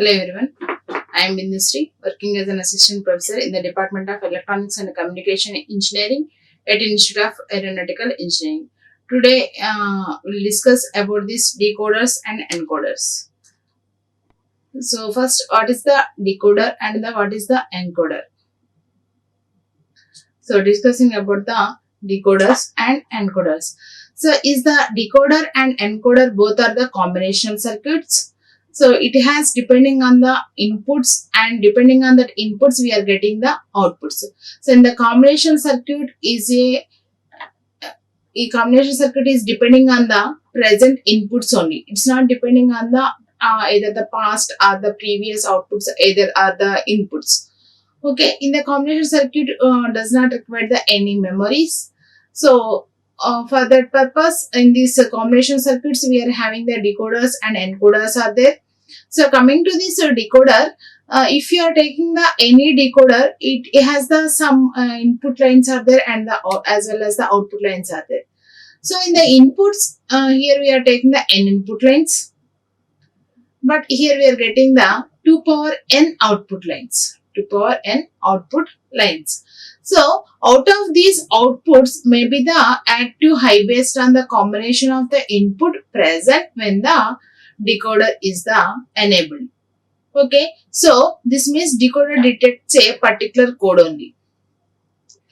Hello everyone, I am Bindusree, working as an assistant professor in the Department of Electronics and Communication Engineering at Institute of Aeronautical Engineering. Today, we'll discuss about these decoders and encoders. So first, what is the decoder and what is the encoder? So discussing about the decoders and encoders. So is the decoder and encoder both are the combinational circuits? So it has depending on the inputs, and depending on that inputs we are getting the outputs. So in the combination circuit is a combination circuit is depending on the present inputs only. It's not depending on the either the past or the previous outputs, either are the inputs. Okay, in the combination circuit does not require any memories. So for that purpose, in these combination circuits, we are having the decoders and encoders are there. So coming to this decoder, if you are taking the any decoder, it has the some input lines are there and the as well as the output lines are there. So in the inputs, here we are taking the n input lines, but here we are getting the 2 power n output lines. 2 power n output lines. So out of these outputs may be the active high based on the combination of the input present when the decoder is the enabled. Okay, so this means decoder detects a particular code only.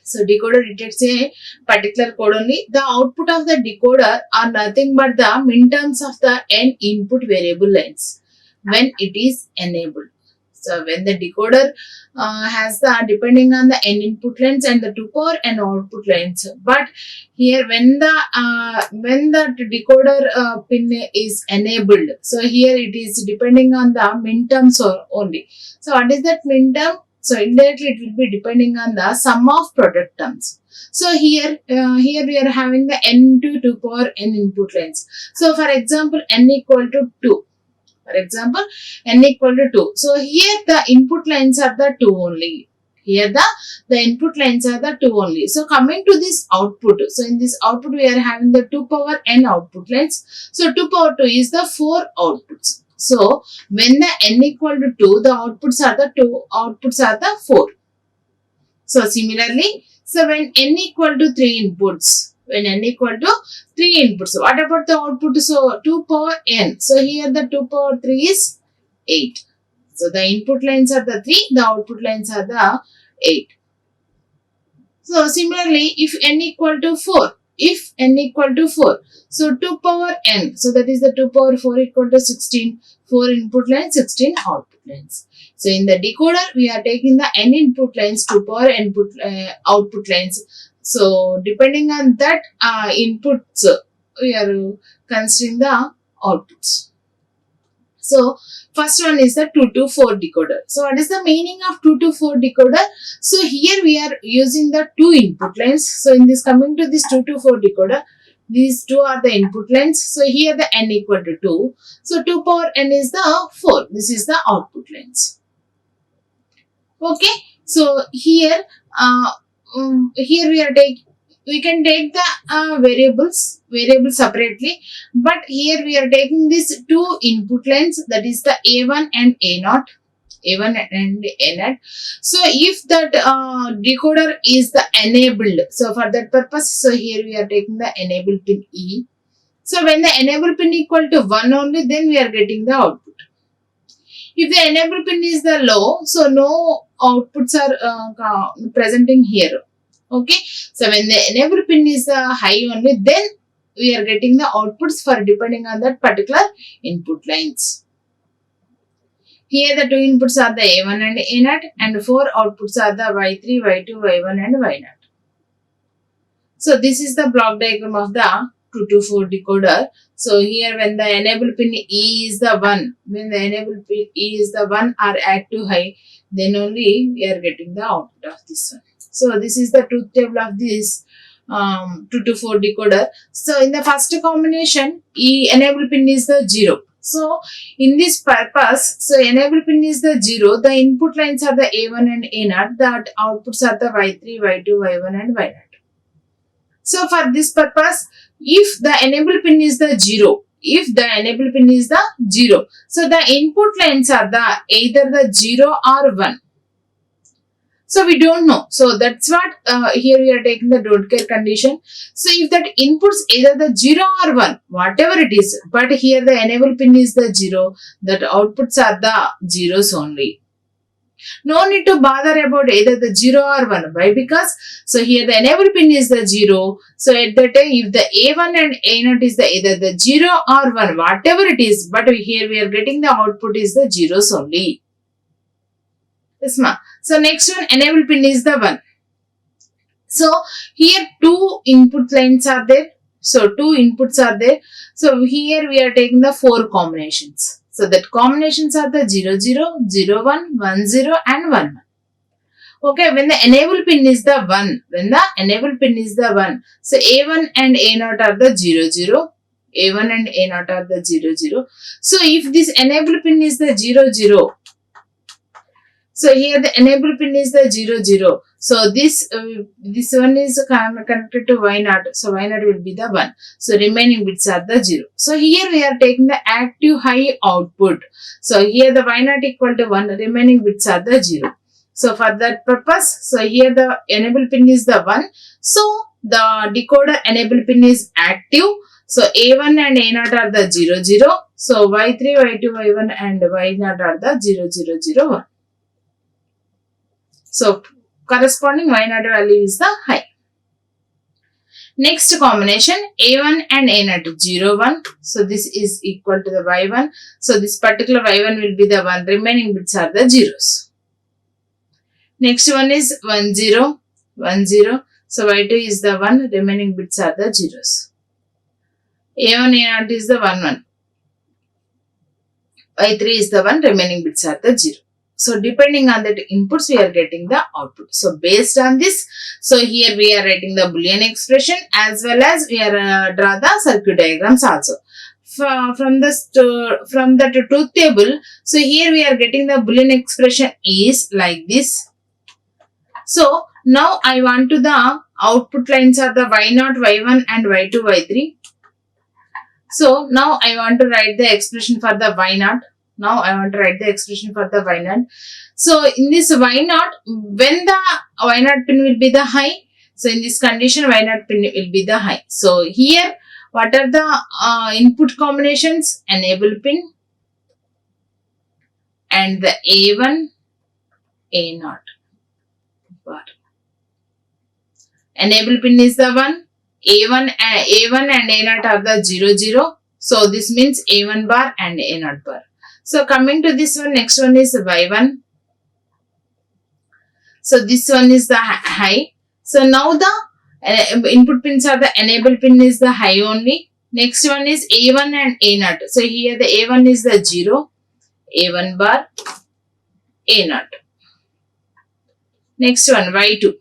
So decoder detects a particular code only. The output of the decoder are nothing but the minterms of the n input variable lines when it is enabled. So when the decoder has the depending on the n input lines and the 2 power n output lines, but here when the decoder pin is enabled, so here it is depending on the minterms only. So what is that minterm? So indirectly it will be depending on the sum of product terms. So here we are having the n to 2 power n input lines. So for example, n equal to 2. For example, n equal to 2. So here the input lines are the 2 only. Here the input lines are the 2 only. So coming to this output. So in this output we are having the 2 power n output lines. So 2 power 2 is the 4 outputs. So when the n equal to 2, the outputs are the 2, outputs are the 4. So similarly, so when n equal to 3 inputs, when n equal to 3 inputs, what about the output? So 2 power n. So here the 2 power 3 is 8. So the input lines are the 3, the output lines are the 8. So similarly, if n equal to 4, if n equal to 4, so 2 power n, so that is the 2 power 4 equal to 16, 4 input lines, 16 output lines. So in the decoder, we are taking the n input lines, 2 power output lines. So depending on that inputs, we are considering the outputs. So first one is the 2 to 4 decoder. So what is the meaning of 2 to 4 decoder? So here we are using the 2 input lines. So in this coming to this 2 to 4 decoder, these 2 are the input lines. So here the n equal to 2. So 2 power n is the 4. This is the output lines. Okay. So here we can take the variables separately, but here we are taking these 2 input lines, that is the A1 and A0. A1 and A0. So if that decoder is the enabled, so for that purpose, so here we are taking the enable pin E. So when the enable pin equal to 1 only, then we are getting the output. If the enable pin is the low, so no outputs are presenting here. Okay, so when the enable pin is the high only, then we are getting the outputs for depending on that particular input lines. Here the 2 inputs are the A1 and A0 and 4 outputs are the Y3, Y2, Y1 and Y0. So this is the block diagram of the 2 to 4 decoder. So here when the enable pin E is the 1, when the enable pin E is the 1 or active high, then only we are getting the output of this one. So this is the truth table of this 2 to 4 decoder. So in the first combination, E enable pin is the 0. So in this purpose, so enable pin is the 0, the input lines are the A1 and A0, the outputs are the Y3, Y2, Y1 and Y0. So for this purpose, if the enable pin is the 0, if the enable pin is the 0. So the input lines are either the 0 or 1. So we don't know. So that's what here we are taking the don't care condition. So if that inputs either the 0 or 1, whatever it is, but here the enable pin is the 0, that outputs are the zeros only. No need to bother about either the 0 or 1. Why? Because so here the enable pin is the 0. So at that time, if the A1 and A0 is the either the 0 or 1, whatever it is, but here we are getting the output is the zeros only. Yes, ma. So next one, enable pin is the 1. So here 2 input lines are there. So 2 inputs are there. So here we are taking the 4 combinations. So that combinations are the 0, 0, 0, 1, 1, 0 and 1, 1. Okay, when the enable pin is the 1, so A1 and A0 are the 0, 0. A1 and A0 are the 0, 0. So if this enable pin is the 0, 0, so here the enable pin is the 0, 0. So this one is connected to Y0. So Y0 will be the 1. So remaining bits are the 0. So here we are taking the active high output. So here the Y0 equal to 1. Remaining bits are the 0. So for that purpose, so here the enable pin is the 1. So the decoder enable pin is active. So A1 and A0 are the 0, 0. So Y3, Y2, Y1 and Y0 are the 0, 0, 0, 1. So corresponding Y0 value is the high. Next combination A1 and A0 0, 1. So this is equal to the Y1. So this particular Y1 will be the 1. Remaining bits are the zeros. Next one is 1, 0, 1, 0. So Y2 is the 1. Remaining bits are the zeros. A1, A0 is the 1, 1. Y3 is the 1. Remaining bits are the 0. So depending on that inputs, we are getting the output. So based on this, so here we are writing the Boolean expression as well as we are draw the circuit diagrams also. From the truth table, so here we are getting the Boolean expression is like this. So now I want to the output lines are the Y0, Y1 and Y2, Y3. So now I want to write the expression for the Y0. Now I want to write the expression for the Y0. So in this Y0, when the Y0 pin will be the high, so in this condition Y0 pin will be the high. So here what are the input combinations? Enable pin and the A1, A0 bar. Enable pin is the 1. A1 and A0 are the 0, 0. So this means A1 bar and A0 bar. So coming to this one, next one is Y1. So this one is the high. So now the input pins are the enable pin is the high only. Next one is A1 and A0. So here the A1 is the 0, A1 bar, A0. Next one Y2.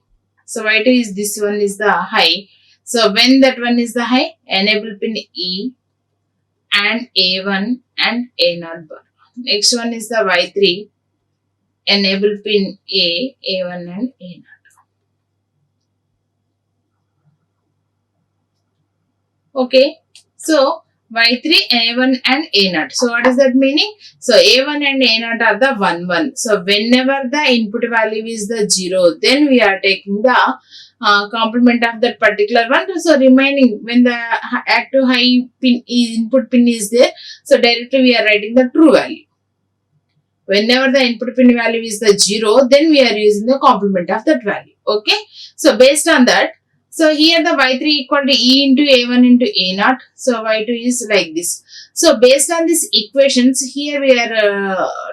So Y2 is this one is the high. So when that one is the high, enable pin E and A1 and A0 bar. Next one is the Y3, enable pin A, A1 and A0. Okay, so Y3, A1 and A0. So what is that meaning? So A1 and A0 are the 1, 1. So whenever the input value is the 0, then we are taking the complement of that particular one. So remaining when the active high pin input pin is there, so directly we are writing the true value. Whenever the input pin value is the 0, then we are using the complement of that value. Okay. So based on that, so here the Y3 equal to E into A1 into A0. So Y2 is like this. So based on these equations, here we are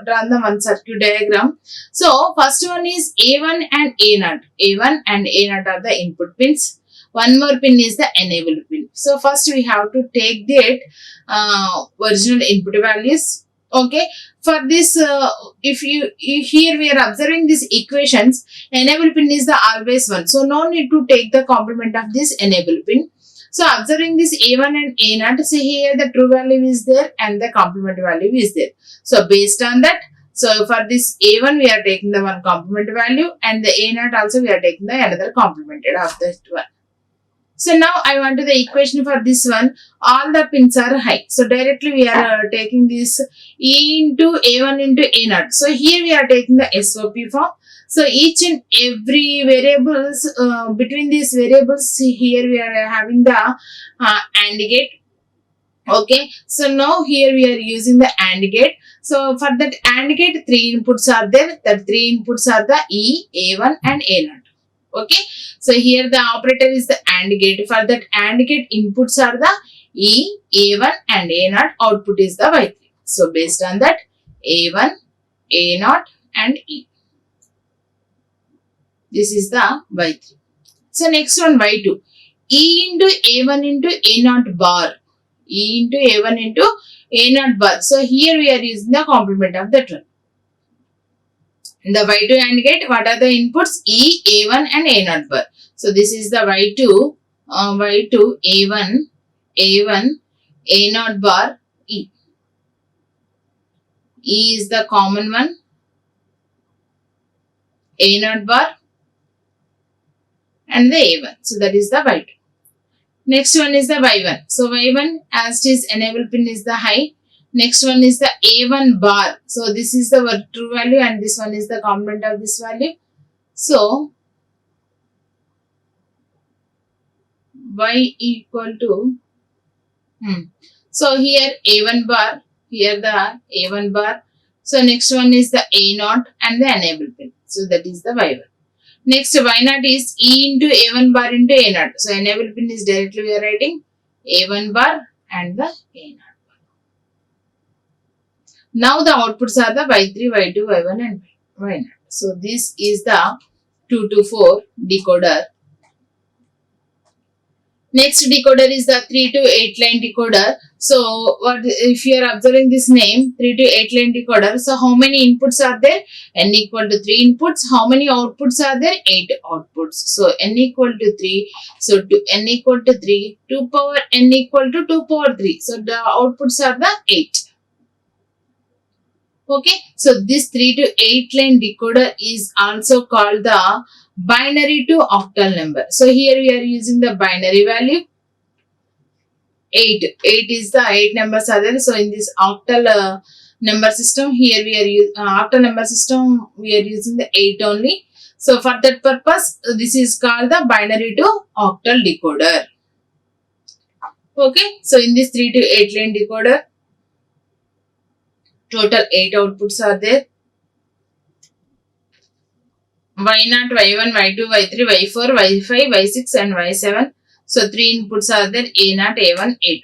drawn the one circuit diagram. So first one is A1 and A0. A1 and A0 are the input pins. One more pin is the enable pin. So first we have to take that original input values. Okay. For this, if here we are observing these equations, enable pin is the always 1. So no need to take the complement of this enable pin. So observing this A1 and A0, so here the true value is there and the complement value is there. So based on that, so for this A1 we are taking the one complement value and the A0 also we are taking the another complemented of that one. So now I want to the equation for this one. All the pins are high. So directly we are taking this E into A1 into A0. So here we are taking the SOP form. So each and every variables, between these variables, here we are having the AND gate. Okay, so now here we are using the AND gate. So for that AND gate, 3 inputs are there. That 3 inputs are the E, A1 and A0. Okay, so here the operator is the AND gate. For that AND gate, inputs are the E, A1 and A0. Output is the Y3. So based on that, A1, A0 and E. This is the Y3. So next one, Y2. E into A1 into A0 bar. E into A1 into A0 bar. So here we are using the complement of that one. In the Y2 AND gate, what are the inputs? E, A1 and A0 bar. So this is the Y2, Y2, A1, A1, A0 bar, E. E is the common one. A0 bar and the A1. So that is the Y2. Next one is the Y1. So Y1 as it is enable pin is the high. Next one is the A1 bar. So this is the true value and this one is the complement of this value. So Y equal to, so here A1 bar, here the A1 bar. So next one is the A0 and the enable pin. So that is the Y1. Next Y0 is E into A1 bar into A0. So enable pin is directly we are writing A1 bar and the A0 bar. Now the outputs are the Y3, Y2, Y1 and Y0. So this is the 2 to 4 decoder. Next decoder is the 3 to 8 line decoder. So what if you are observing this name 3 to 8 line decoder? So how many inputs are there? N equal to 3 inputs. How many outputs are there? 8 outputs. So N equal to 3. So to N equal to 3. 2 power N equal to 2 power 3. So the outputs are the 8. Okay. So this 3 to 8 line decoder is also called the binary to octal number. So here we are using the binary value 8. 8 is the 8 numbers are there. So in this octal number system, here we are using octal number system, we are using the 8 only. So for that purpose, this is called the binary to octal decoder. Okay. So in this 3 to 8 line decoder, total 8 outputs are there. Y0, Y1, Y2, Y3, Y4, Y5, Y6 and Y7. So 3 inputs are there, A0, A1, A2.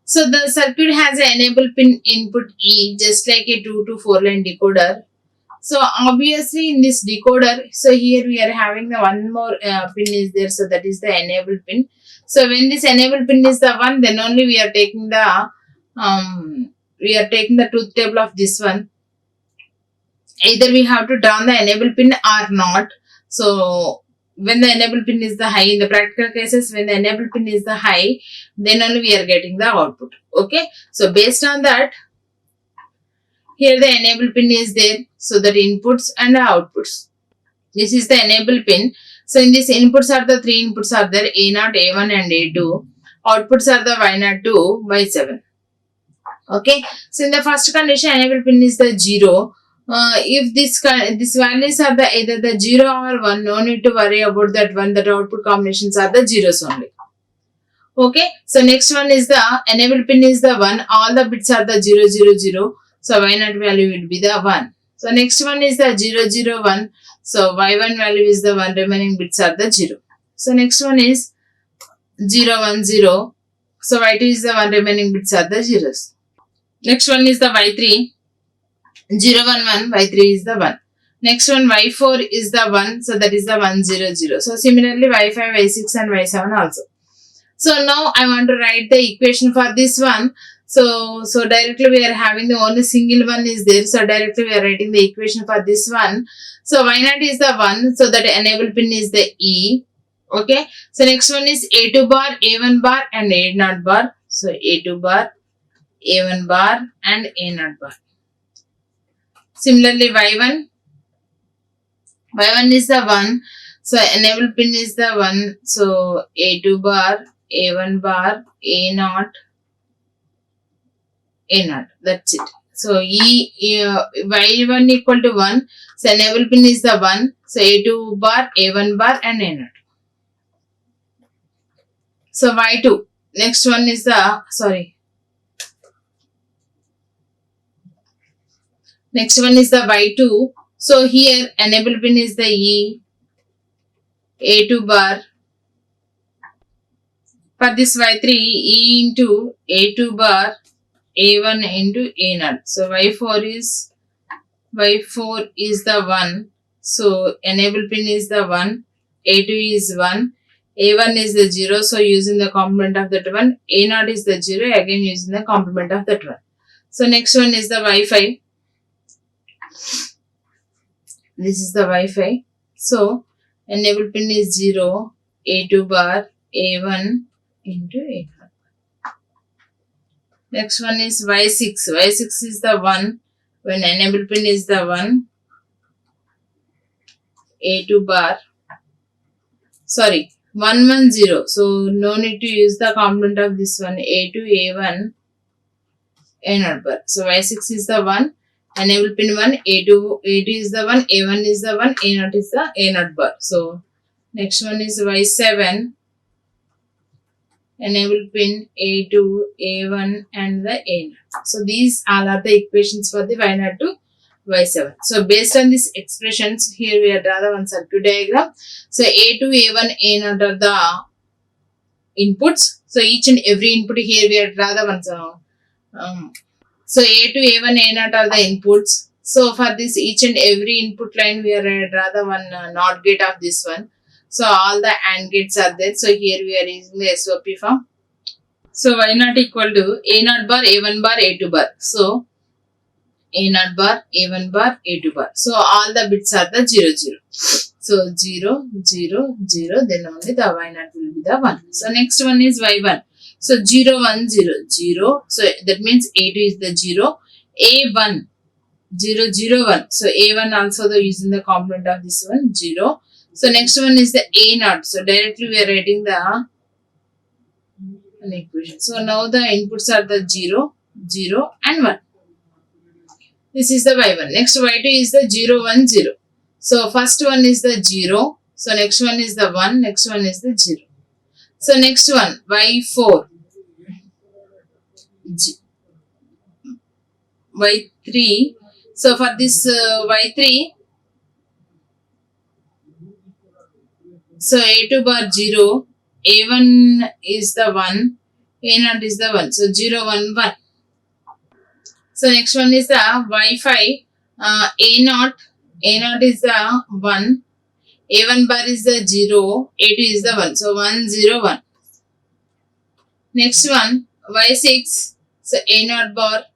So the circuit has an enable pin input E just like a 2 to 4 line decoder. So obviously in this decoder, so here we are having the one more pin is there. So that is the enable pin. So when this enable pin is the 1, then only we are taking the truth table of this one. Either we have to draw the enable pin or not. So when the enable pin is the high, in the practical cases, when the enable pin is the high, then only we are getting the output. Okay. So based on that, here the enable pin is there. So that inputs and the outputs. This is the enable pin. So in this inputs are the 3 inputs are there, A0, A1 and A2. Outputs are the Y0 to Y7. Okay. So in the first condition, enable pin is the 0. If these values are the either the 0 or 1, no need to worry about that one. That output combinations are the zeros only. Okay. So next one is the enable pin is the 1. All the bits are the 0, 0, 0. So Y0 value will be the 1. So next one is the 0, 0, 1. So Y1 value is the 1. Remaining bits are the 0. So next one is 0, 1, 0. So Y2 is the 1. Remaining bits are the zeros. Next one is the Y3. 0, 1, 1, Y3 is the 1. Next one, Y4 is the 1. So that is the 1, 0, 0. So similarly, Y5, Y6 and Y7 also. So now I want to write the equation for this one. So directly we are having the only single one is there. So directly we are writing the equation for this one. So Y0 is the 1. So that enable pin is the E. Okay. So next one is A2 bar, A1 bar and A0 bar. So A2 bar, A1 bar and A0 bar. Similarly, Y1 is the 1. So enable pin is the 1. So A2 bar, A1 bar, A0, A0. That's it. So Y1 equal to 1. So enable pin is the 1. So A2 bar, A1 bar and A0. So Y2. Next one is the, next one is the Y2. So here enable pin is the E, A2 bar. For this Y3, E into A2 bar, A1 into A0. So Y4 is the 1. So enable pin is the 1. A2 is 1. A1 is the 0. So using the complement of that one. A0 is the 0. Again using the complement of that one. So next one is the Wi-Fi. This is the Wi-Fi. So enable pin is 0. A2 bar. A1 into A0. Next one is Y6. Y6 is the 1. When enable pin is the 1. A2 bar. 110. So no need to use the complement of this one. A2, A1, A0 bar. So Y6 is the 1. Enable pin 1. A2 is the 1. A1 is the 1. A0 is the A0 bar. So next one is Y7. Enable pin A2, A1 and the A0. So these all are the equations for the Y0 to Y7. So based on these expressions, here we are draw the one circuit diagram. So A2, A1, A0 are the inputs. So each and every input here we are draw the one. So A2, A1, A0 are the inputs. So for this each and every input line we are draw the one NOT gate of this one. So all the AND gates are there. So here we are using the SOP form. So Y0 equal to A0 bar, A1 bar, A2 bar. So A0 bar, A1 bar, A2 bar. So all the bits are the 0, 0. So 0, 0, 0. Then only the Y0 will be the 1. So next one is Y1. So 0, 1, 0, 0. So that means A2 is the 0. A1, 0, 0, 1. So A1 also the using the complement of this one, 0. So next one is the A0. So directly we are writing the equation. So now the inputs are the 0, 0 and 1. This is the Y1. Next Y2 is the 0, 1, 0. So first one is the 0. So next one is the 1. Next one is the 0. So next one Y4. Y3. So for this Y3. So A2 bar 0. A1 is the 1. A0 is the 1. So 0, 1, 1. So next one is the Y5. A0 is the 1. A1 bar is the 0. A2 is the 1. So 1, 0, 1. Next one Y6. So A0 bar.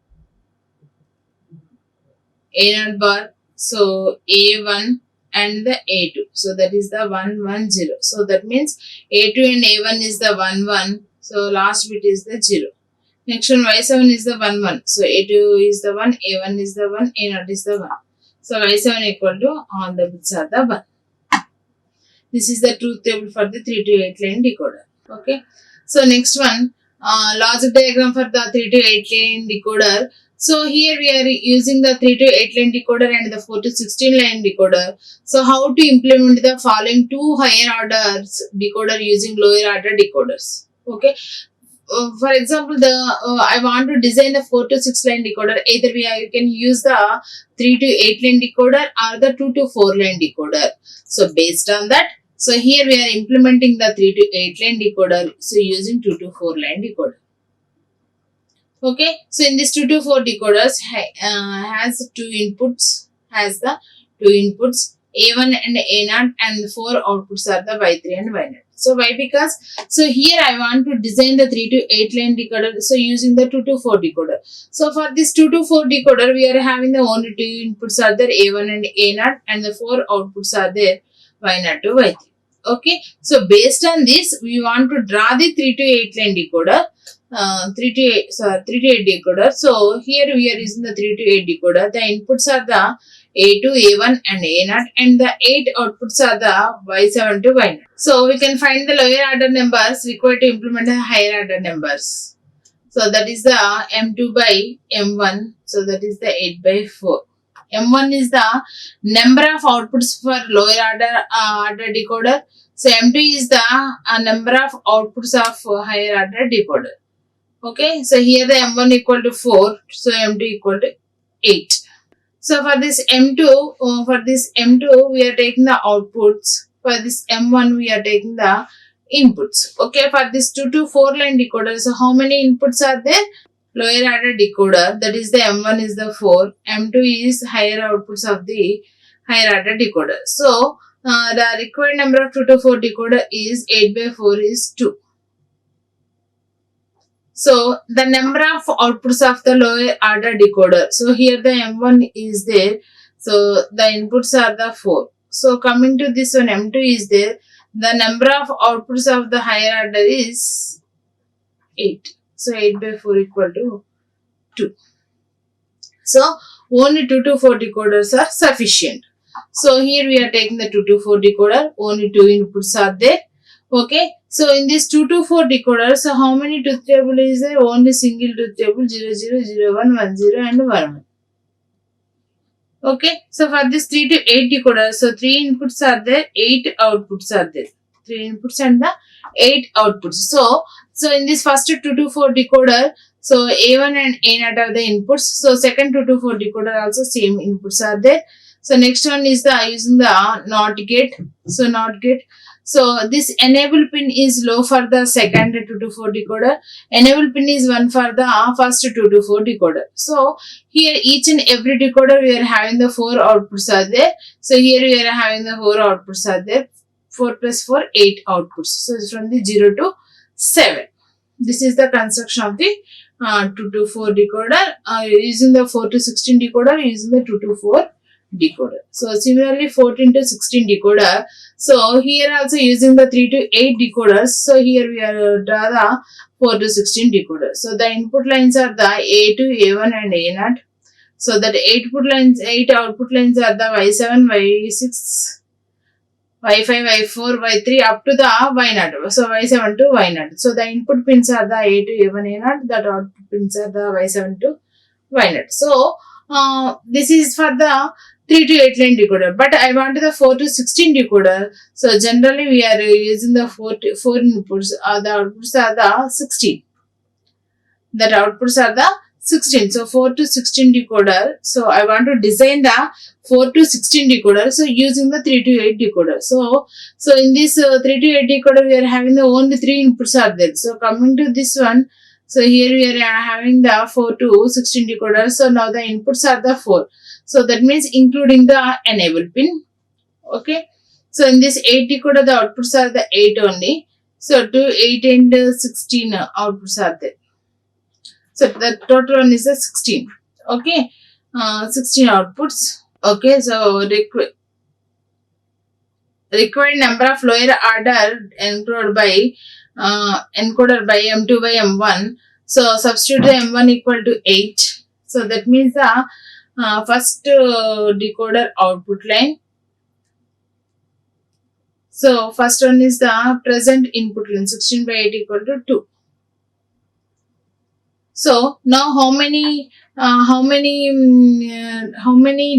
So A1 and the A2. So that is the 1, 1, 0. So that means A2 and A1 is the 1, 1. So last bit is the 0. Next one Y7 is the 1, 1. So A2 is the 1, A1 is the 1, A0 is the 1. So Y7 equal to all the bits are the 1. This is the truth table for the 3 to 8 line decoder. Okay. So next one, logic diagram for the 3 to 8 line decoder. So here we are using the 3 to 8 line decoder and the 4 to 16 line decoder. So how to implement the following two higher orders decoder using lower order decoders. Okay. For example, I want to design the 4 to 6 line decoder. Either you can use the 3 to 8 line decoder or the 2 to 4 line decoder. So based on that, so here we are implementing the 3 to 8 line decoder. So using 2 to 4 line decoder. Okay. So in this 2 to 4 decoders has two inputs. A1 and A0 and 4 outputs are the Y3 and Y0. So why? Because so here I want to design the 3 to 8 line decoder. So using the 2 to 4 decoder. So for this 2 to 4 decoder, we are having the only two inputs are there A1 and A0 and the 4 outputs are there Y0 to Y3. Okay. So based on this, we want to draw the 3 to 8 line decoder. 3 to 8 decoder. So here we are using the 3 to 8 decoder. The inputs are the A2, A1 and A0, and the 8 outputs are the Y7 to Y0. So we can find the lower order numbers required to implement the higher order numbers. So that is the M2 by M1. So that is the 8 by 4. M1 is the number of outputs for lower order decoder. So M2 is the number of outputs of higher order decoder. Okay, so here the M1 equal to 4, so M2 equal to 8. So for this M2, we are taking the outputs. For this M1, we are taking the inputs. Okay, for this 2 to 4 line decoder, so how many inputs are there? Lower order decoder, that is the M1 is the 4, M2 is higher outputs of the higher order decoder. So the required number of 2 to 4 decoder is 8 by 4 is 2. So the number of outputs of the lower order decoder. So here the M1 is there. So the inputs are the 4. So coming to this one, M2 is there. The number of outputs of the higher order is 8. So 8 by 4 equal to 2. So only 2 to 4 decoders are sufficient. So here we are taking the 2 to 4 decoder. Only 2 inputs are there. Okay, so in this 2 to 4 decoder, so how many truth table is there? Only single truth table 0, 0, 0, 1, 1, 0 and 1, 1. Okay, so for this 3 to 8 decoder, so 3 inputs are there, 8 outputs are there. 3 inputs and the 8 outputs. So in this first 2 to 4 decoder, so A1 and A0 are the inputs. So second 2 to 4 decoder also same inputs are there. So next one is the using the NOT gate. So NOT gate. So this enable pin is low for the second 2 to 4 decoder. Enable pin is 1 for the first 2 to 4 decoder. So here each and every decoder we are having the 4 outputs are there. So here we are having the 4 outputs are there. 4 plus 4, 8 outputs. So it's from the 0 to 7. This is the construction of the 2 to 4 decoder. Using the 4 to 16 decoder, using the 2 to 4 decoder. So similarly 14 to 16 decoder. So here also using the 3 to 8 decoders. So here we are draw the 4 to 16 decoder. So the input lines are the A2, A1 and A0. So that 8 output lines are the Y7, Y6, Y5, Y4, Y3 up to the Y0. So Y7 to Y0. So the input pins are the A2, A1, A0. The output pins are the Y7 to Y0. So this is for the 3 to 8 line decoder, but I want the 4 to 16 decoder. So generally we are using the 4 inputs. The outputs are the 16. That outputs are the 16. So 4 to 16 decoder. So I want to design the 4 to 16 decoder. So using the 3 to 8 decoder. So in this 3 to 8 decoder we are having the only 3 inputs are there. So coming to this one. So here we are having the 4 to 16 decoder. So now the inputs are the 4. So that means including the enable pin. Okay. So in this 8 decoder, the outputs are the 8 only. So 2, 8 and 16 outputs are there. So the total one is the 16. Okay. 16 outputs. Okay. So required number of lower order encoder by M2 by M1. So substitute the M1 equal to 8. So that means the first decoder output line. So first one is the present input line 16 by 8 equal to 2. So now how many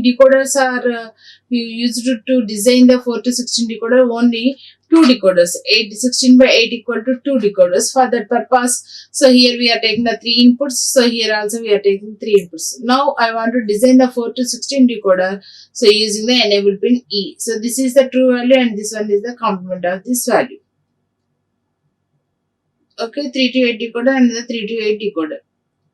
decoders are used to design the 4 to 16 decoder? Only 2 decoders. 16 by 8 equal to 2 decoders for that purpose. So here we are taking the 3 inputs. So here also we are taking 3 inputs. Now I want to design the 4 to 16 decoder. So using the enable pin E. So this is the true value and this one is the complement of this value. Okay, 3 to 8 decoder and the 3 to 8 decoder.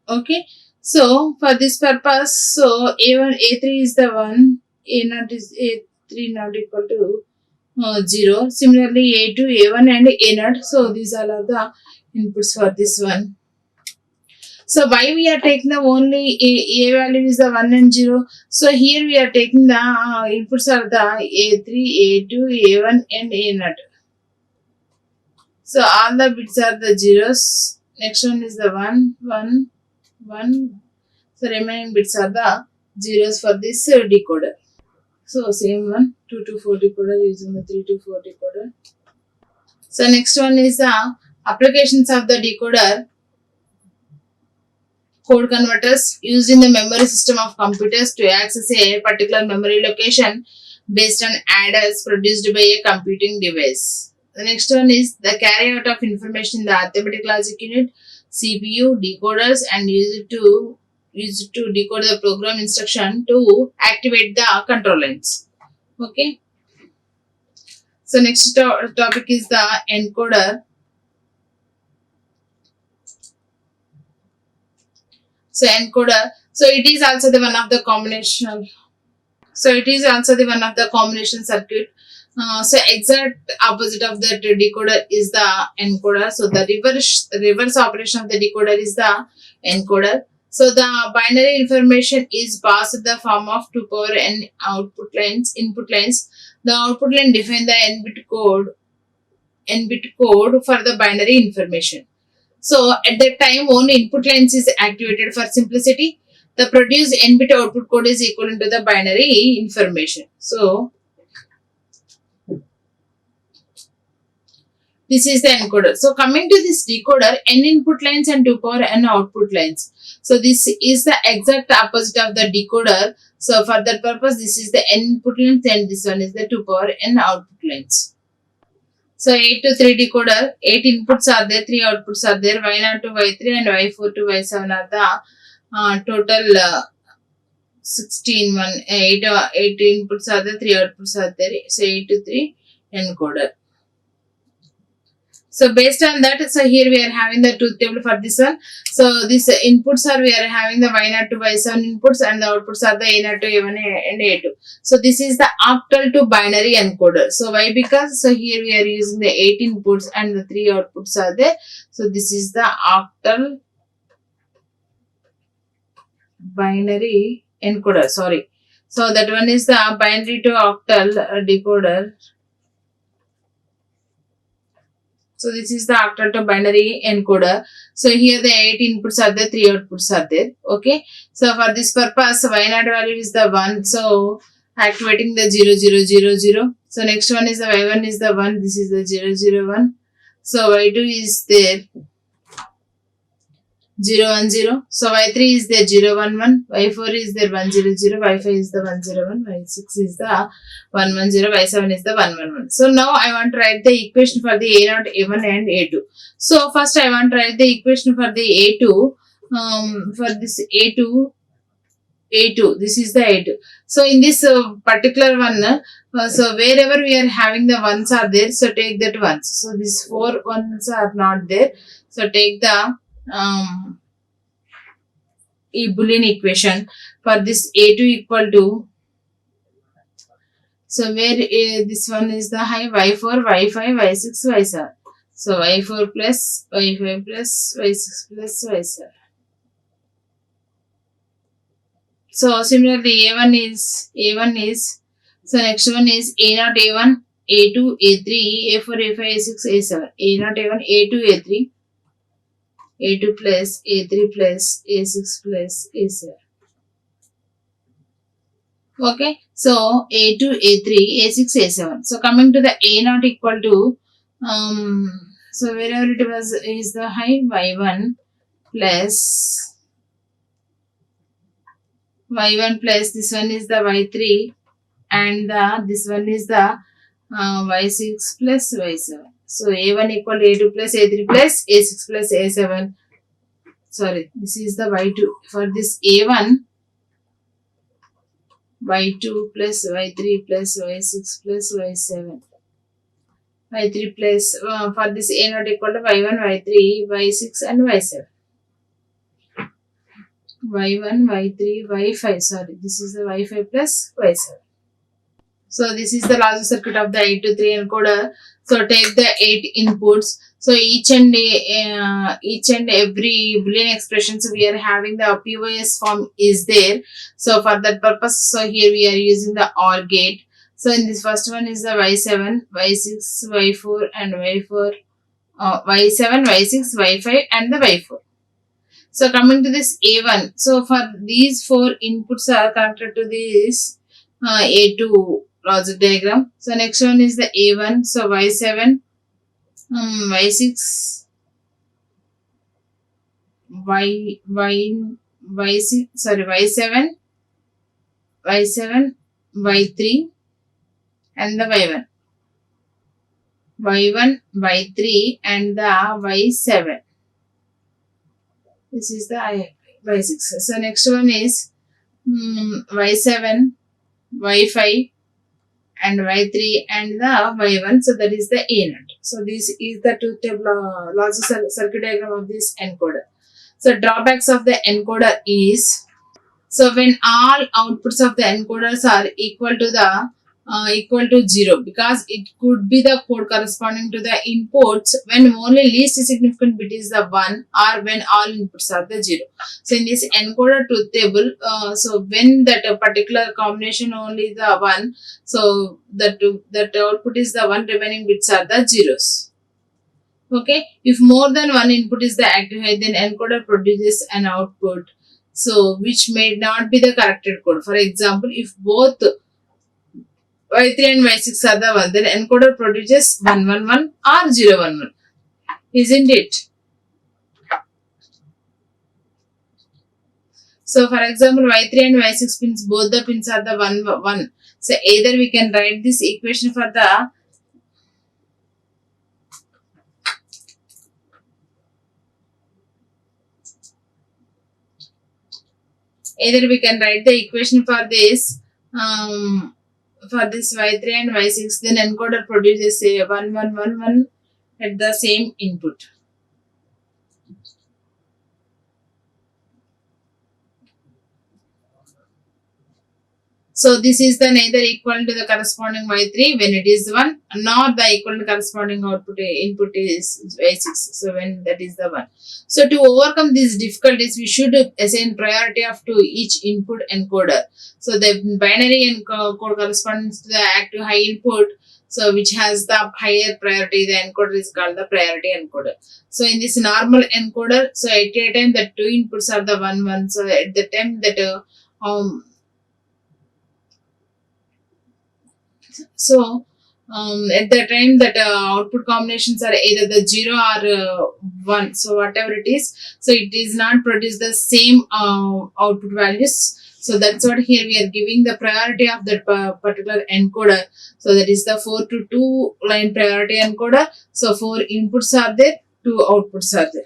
Okay, so for this purpose, so A1, A3 is the 1, A0 is A3 not equal to 0. Similarly, A2, A1 and A0. So these all are the inputs for this one. So why we are taking the only A value is the 1 and 0. So here we are taking the inputs are the A3, A2, A1 and A0. So all the bits are the zeros. Next one is the 1, 1, 1. So remaining bits are the zeros for this decoder. So same one, 2 to 4 decoder using the 3 to 4 decoder. So next one is the applications of the decoder. Code converters used in the memory system of computers to access a particular memory location based on adders produced by a computing device. The next one is the carry out of information in the arithmetic logic unit, CPU, decoders, and used to decode the program instruction to activate the control lines. Okay. So next topic is the encoder. So encoder. So it is also the one of the combination. So it is also the one of the combination circuit. So exact opposite of the decoder is the encoder. So the reverse operation of the decoder is the encoder. So the binary information is passed in the form of 2 power n output lines, input lines. The output line define the n bit code for the binary information. So at that time, only input lines is activated for simplicity. The produced n-bit output code is equivalent to the binary information. So this is the encoder. So coming to this decoder, n input lines and 2 power n output lines. So this is the exact opposite of the decoder. So for that purpose, this is the n input lines and this one is the 2 power n output lines. So 8 to 3 decoder, 8 inputs are there, 3 outputs are there, Y0 to Y3 and Y4 to Y7 are the total 16, 8 inputs are there, 3 outputs are there, so 8 to 3 encoder. So based on that, so here we are having the truth table for this one. So these inputs are, we are having the Y0 to Y7 inputs and the outputs are the A0 to A1 and A2. So this is the octal to binary encoder. So why? Because so here we are using the 8 inputs and the 3 outputs are there. So this is the octal binary encoder. Sorry. So that one is the binary to octal decoder. So this is the octal to binary encoder. So here the 8 inputs are there, 3 outputs are there. Okay. So for this purpose, Y0 value is the 1. So activating the 0, 0, 0, 0. So next one is the Y1 is the 1. This is the 0, 0, 1. So Y2 is there 0, 1, 0. So Y3 is there 0, 1, 1. Y4 is there 1, 0, 0. Y5 is the 1, 0, 1. Y6 is the 1, 1, 0. Y7 is the 1, 1, 1. So now I want to write the equation for the A0, A1 and A2. So first I want to write the equation for the A2. For this A2, this is the A2. So in this particular one, so wherever we are having the ones are there, so take that ones. So these 4 ones are not there. So take the Boolean equation for this A2 equal to, so where this one is the high, Y4, Y5, Y6, Y7. So Y4 plus Y5 plus Y6 plus Y7. So similarly A1 is, so next one is A0, A1, A2, A3, A4, A5, A6, A7. A0, A1, A2, A3. A2 plus A3 plus A6 plus A7. Okay, so A2, A3, A6, A7. So coming to the A0 equal to, so wherever it was is the high, Y1 plus this one is the Y3 and this one is the Y6 plus Y7. So A1 equal to A2 plus A3 plus A6 plus A7. Sorry, this is the Y2. For this A1, Y2 plus Y3 plus Y6 plus Y7. Y3 plus, for this A0 equal to Y1, Y3, Y6 and Y7. Y1, Y3, Y5. Sorry, this is the Y5 plus Y7. So this is the logic circuit of the 8 to 3 encoder. So take the 8 inputs. So each and every Boolean expressions we are having the POS form is there. So for that purpose, so here we are using the OR gate. So in this first one is the Y7, Y6, Y4 and Y4, Y7, Y6, Y5 and the Y4. So coming to this A1, so for these 4 inputs are connected to this A2 logic diagram. So next one is the A1, so Y7, Y6, Y6, sorry, Y7, Y7, Y3 and the Y1. Y1, Y3 and the Y7. This is the Y6. So next one is Y7, Y5 and Y3 and the Y1. So that is the A0. So this is the two table logic circuit diagram of this encoder. So drawbacks of the encoder is, so when all outputs of the encoders are equal to 0, because it could be the code corresponding to the inputs when only least significant bit is the 1 or when all inputs are the 0. So in this encoder truth table, so when that particular combination only the 1, so that output is the 1, remaining bits are the zeros. Okay, if more than one input is the active high, then encoder produces an output so which may not be the corrected code. For example, if both Y3 and Y6 are the 1, then encoder produces 111 or 011. Isn't it? So for example, Y3 and Y6 pins, both the pins are the 1. So either we can write this equation for the for this Y3 and Y6, then encoder produces a 1111 at the same input. So this is the neither equal to the corresponding Y3 when it is 1, nor the equal to corresponding input is Y6. So when that is the 1. So to overcome these difficulties, we should assign priority of to each input encoder. So the binary code corresponds to the active high input, so which has the higher priority. The encoder is called the priority encoder. So in this normal encoder, so at a time the two inputs are the 1. So at the time that at the time that output combinations are either the 0 or 1, so whatever it is, so it is not produce the same output values. So that's what here we are giving the priority of that particular encoder. So that is the 4 to 2 line priority encoder. So 4 inputs are there, 2 outputs are there.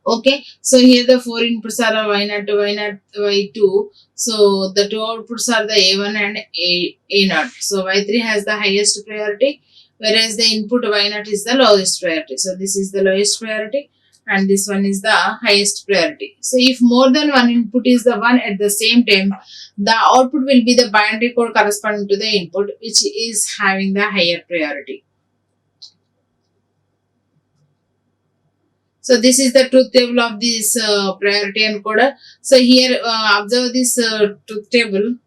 Okay, so here the 4 inputs are Y0 to Y0, Y2. So the 2 outputs are the A1 and A0. So Y3 has the highest priority, whereas the input Y0 is the lowest priority. So this is the lowest priority and this one is the highest priority. So if more than one input is the 1 at the same time, the output will be the binary code corresponding to the input, which is having the higher priority. So this is the truth table of this priority encoder. So here observe this truth table.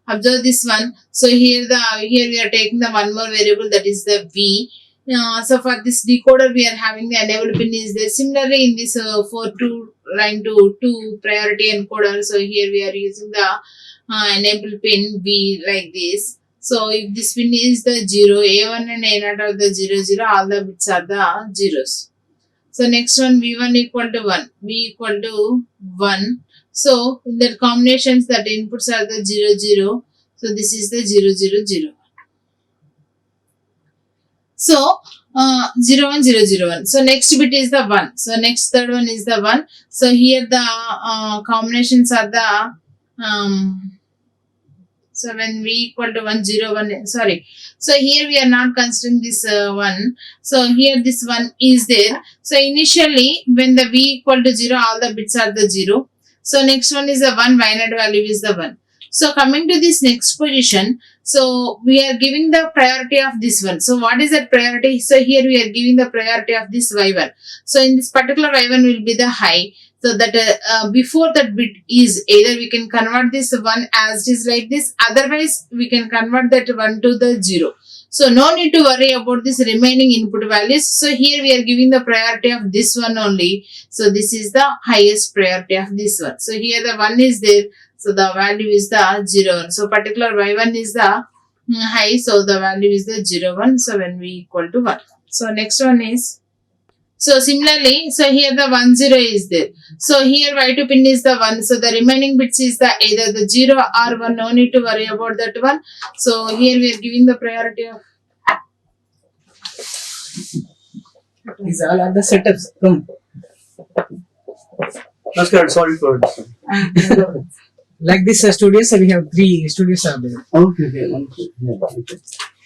Observe this one. So here we are taking the one more variable, that is the V. So for this decoder we are having the enable pin is there. Similarly in this 4 to line to 2 priority encoder. So here we are using the enable pin V like this. So if this pin is the 0, A1 and A0 are the 0, all the bits are the zeros. So next one, V1 equal to 1, V equal to 1. So in the combinations that inputs are the 0. So this is the 0. So 0. So next bit is the 1. So next third one is the 1. So here the combinations are the so when V equal to 1, sorry. So here we are not considering this 1. So here this 1 is there. So initially when the V equal to 0, all the bits are the 0. So next one is the 1, Y0 value is the 1. So coming to this next position, so we are giving the priority of this one. So what is that priority? So here we are giving the priority of this Y1. So in this particular Y1 will be the high. So that before that bit is either we can convert this 1 as it is like this, otherwise we can convert that 1 to the 0. So no need to worry about this remaining input values. So here we are giving the priority of this one only. So this is the highest priority of this one. So here the 1 is there. So the value is the 0. So particular y1 is the high. So the value is the 0, 1. So when we equal to 1. So next one is, so similarly, so here the 1, 0 is there. So here y2 pin is the 1. So the remaining bits is the either the 0 or 1. No need to worry about that one. So here we are giving the priority of. These all are the setups. Come. Namaskar, sorry for this. Like this studios, we have 3 studios are there. Okay. Yeah, okay.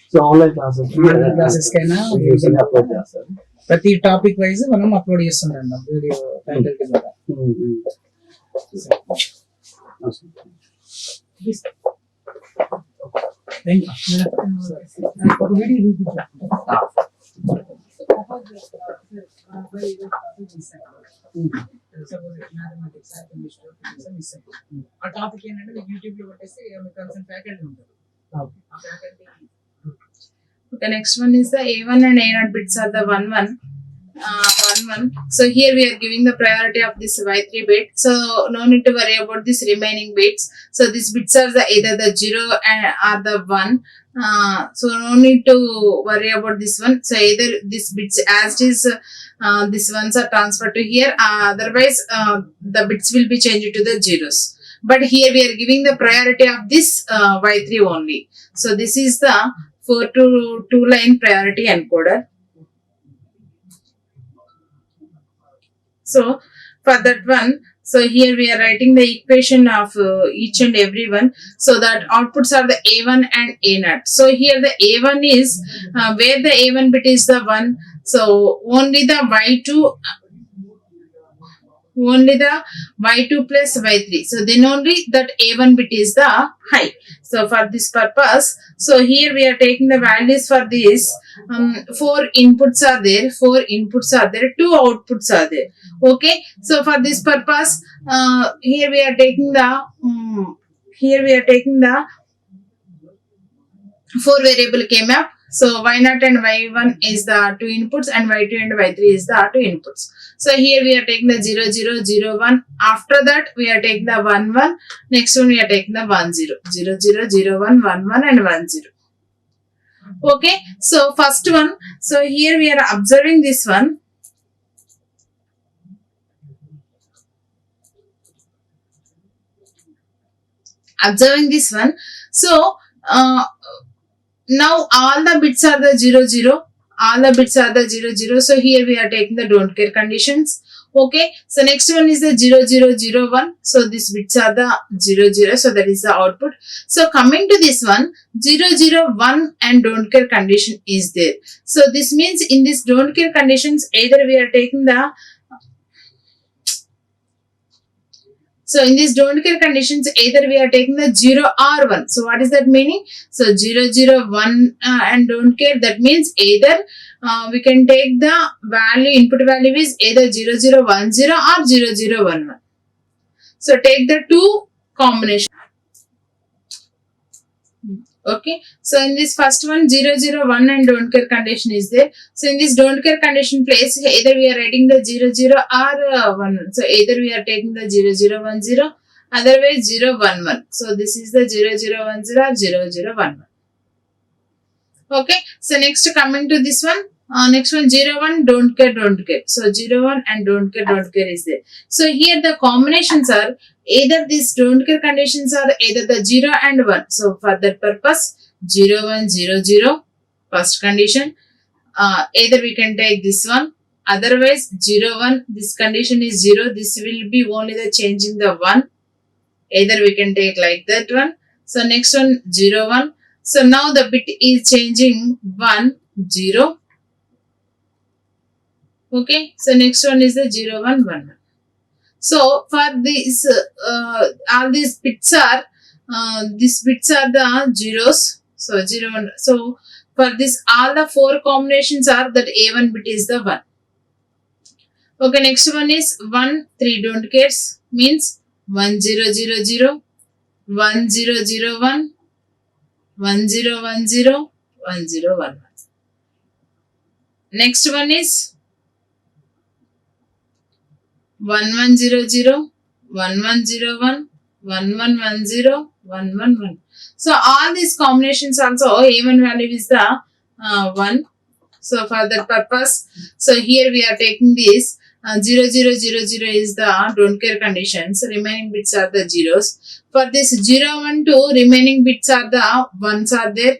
So online classes. Online classes కైనా using upload చేస్తారు. ప్రతి topic wise మనం upload చేస్తుంటాం video faculty ద్వారా. Thank you. ఆ topic ఏంటంటే మీకు YouTube లో కొట్టేస్తే మీకు కన్సర్న్ ఫ్యాకల్టీ ఉంటారు. ఆ faculty. Okay, next one is the A1 and A0 bits are the 1, 1. 1. So here we are giving the priority of this Y3 bit. So no need to worry about this remaining bits. So these bits are the either the 0 or the 1. So no need to worry about this one. So either this bits as it is, these ones are transferred to here. Otherwise, the bits will be changed to the zeros. But here we are giving the priority of this Y3 only. So this is the 4 to 2 line priority encoder. So for that one, so here we are writing the equation of each and every one. So that outputs are the A1 and A0. So here the A1 is where the A1 bit is the 1. So only the Y2 plus Y3. So then only that A1 bit is the high. So for this purpose, so here we are taking the values for this. 4 inputs are there, 2 outputs are there. Okay. So for this purpose, here we are taking the 4 variable K-map. So Y0 and Y1 is the 2 inputs and Y2 and Y3 is the 2 inputs. So here we are taking the 0, 0, 0, 1. After that we are taking the 1, 1. Next one we are taking the 1, 0. 0, 0, 0, 1, 1, 1 and 1, 0. Okay. So first one. So here we are observing this one. So now all the bits are the 0, 0. So here we are taking the don't care conditions. Okay. So next one is the 0, 0, 0, 1. So these bits are the 0, 0. So that is the output. So coming to this one, 0, 0, 1 and don't care condition is there. So this means in this don't care conditions, either we are taking the So in these don't care conditions, either we are taking the 0 or 1. So what is that meaning? So 0, 0, 1 and don't care. That means either we can take the value, input value is either 0, 0, 1, 0 or 0, 0, 1, 1. So take the two combination. Okay. So in this first one, 0, 0, 1 and don't care condition is there. So in this don't care condition place, either we are writing the 0, 0 or 1. So either we are taking the 0, 0, 1, 0, otherwise 0, 1, 1. So this is the 0, 0, 1, 0 or 0, 0, 1, 1. Okay. So next coming to this one. Next one 0, 1, don't care. So 0, 1 and don't care is there. So here the combinations are either these don't care conditions are either the 0 and 1. So for that purpose 0, 1, 0, 0 first condition. Either we can take this one, otherwise 0, 1 this condition is 0. This will be only the changing the 1. Either we can take like that one. So next one 0, 1. So now the bit is changing 1, 0. Okay. So next one is the 0, 1, 1, 1. So for this, all these bits are the zeros. So 0, 1. So for this, all the 4 combinations are that A1 bit is the 1. Okay. Next one is 1, 3 don't cares means 1, 0, 0, 0, 1, 0, 0, 1, 1, 0, 1, 0, 1011. Next one is 1100, 1101, 1110, 111. So all these combinations also A1 value is the 1. So for that purpose, so here we are taking this 0000 is the don't care condition. So remaining bits are the zeros. For this 012, remaining bits are the ones are there.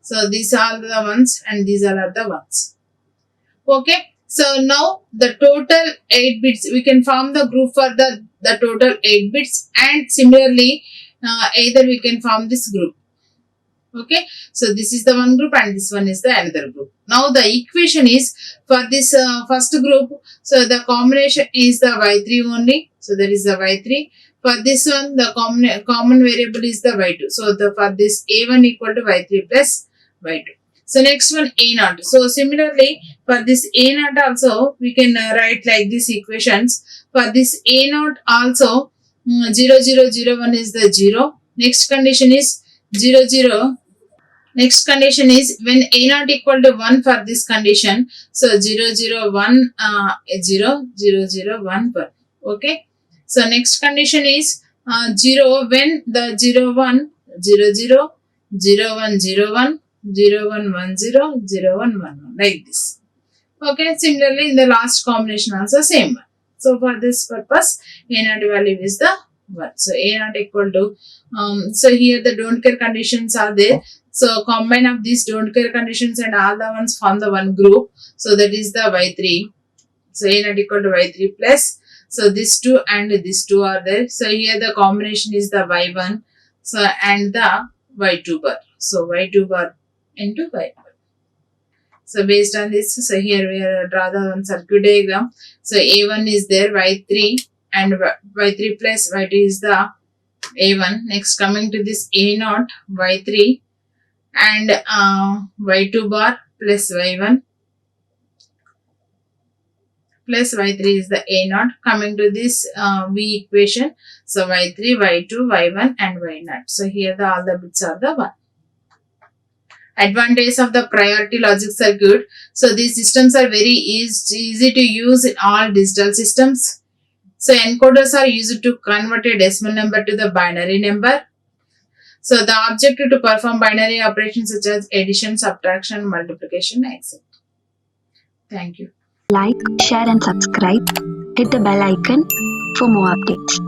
So these are the ones and these are the ones. Okay. So now the total 8 bits, we can form the group for the total 8 bits, and similarly either we can form this group. Okay, so this is the one group and this one is the another group. Now the equation is for this first group, so the combination is the y3 only, so there is the y3. For this one, the common variable is the y2. So for this a1 equal to y3 plus y2. So next one a0. So similarly for this a0 also we can write like these equations. For this a0 also 0001 is the 0. Next condition is 00. Next condition is when a0 equal to 1 for this condition. So 001 001 1. Okay. So next condition is 0 when the 01 00 0101 0110 0111 like this. Okay. Similarly in the last combination also same one. So for this purpose a0 value is the 1. So a0 equal to so here the don't care conditions are there. So combine of these don't care conditions and all the ones form the one group. So that is the y3. So a0 equal to y3 plus. So these two and these two are there. So here the combination is the y1. So and the y2 bar. So y2 bar into y1. So based on this, so here we draw the one circuit diagram. So a1 is there, y3 and y3 plus y2 is the a1. Next coming to this a0, y3 and y2 bar plus y1 plus y3 is the a0. Coming to this v equation, so y3, y2, y1 and y0. So here all the bits are the 1. Advantage of the priority logic circuit. So these systems are very easy to use in all digital systems. So encoders are used to convert a decimal number to the binary number. So the objective to perform binary operations such as addition, subtraction, multiplication, etc. Thank you. Like, share and subscribe. Hit the bell icon for more updates.